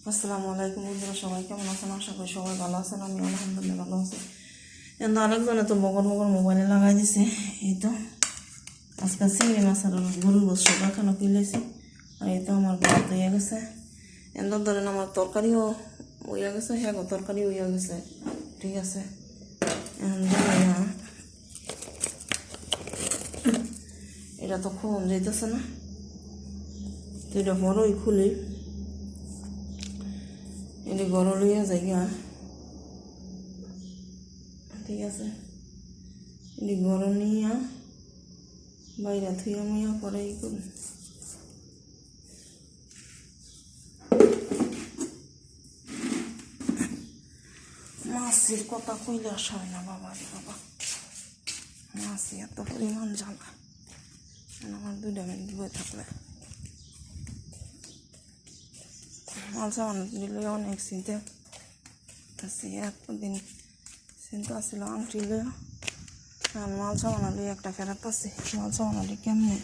আসসালামু আলাইকুম বন্ধুরা, সবাই কেমন আছেন? আশা করি সবাই ভালো আছেন। আমি আলহামদুলিল্লাহ ভালো আছি। কিন্তু আরেকজনে তো বগর বগর মোবাইলে লাগাই দিছে। এই তো আজকে চিংড়ি মাছ আর গরুর গোস্ত রাখানো কিনেছি। আর এই তো আমার ভাত হয়ে গেছে। এত ধরেন আমার তরকারিও হইয়া গেছে, হ্যাঁ তরকারি হইয়া গেছে, ঠিক আছে। এটা তো খুন যাইতেছে না, তো এটা বড়ই খুলি এটি গরম লইয়া যাইয়া, ঠিক আছে। এটি গরম নিয়া বাইরে থুইয়া মুইয়া পরে ই করুন। মাছের কথা কইলে আসা হয় না বাবা রে বাবা, মাছি এত পরিমাণ জ্বালা। আমার 2 মিনিট বই থাকলে মাল সামান দিলে অনেক চিন্তা আছে। এতদিন চিন্তা ছিল আংটি লইয়া, আর মাল সামান লই একটা ফেরত আছে। মাল সামান কেমনে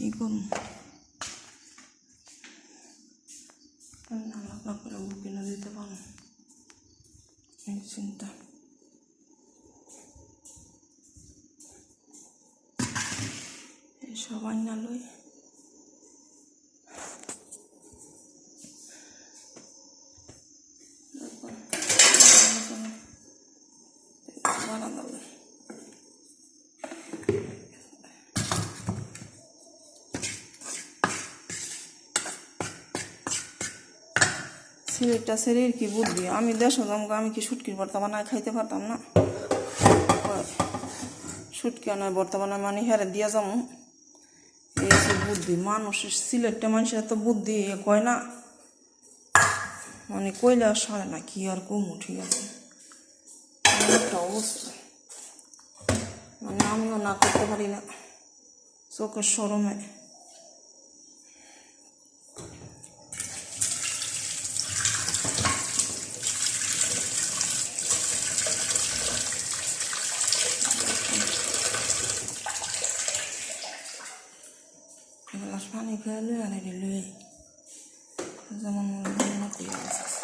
ই করুন আলাদা করে কিনে দিতে পারো, এই চিন্তা। সবাই না লই সিলেটটা শরীর কি বুদ্ধি। আমি দেশ জমকে আমি কি শুটকির ভর্তা বানায় খাইতে পারতাম না? শুটকি নয় ভর্তা বানায় মানে হেরে দিয়া যাবো, এই বুদ্ধি মানুষের। সিলেটটা মানুষের এত বুদ্ধি কয় না, মানে কইলে আর সারে না, কি আর কমু, ঠিক আছে। একটা অবস্থা, মানে আমিও না করতে পারি না চোখের শরমে। গ্লাস পানি খেয়ে লই আর এটি লই যেমন করে আছে।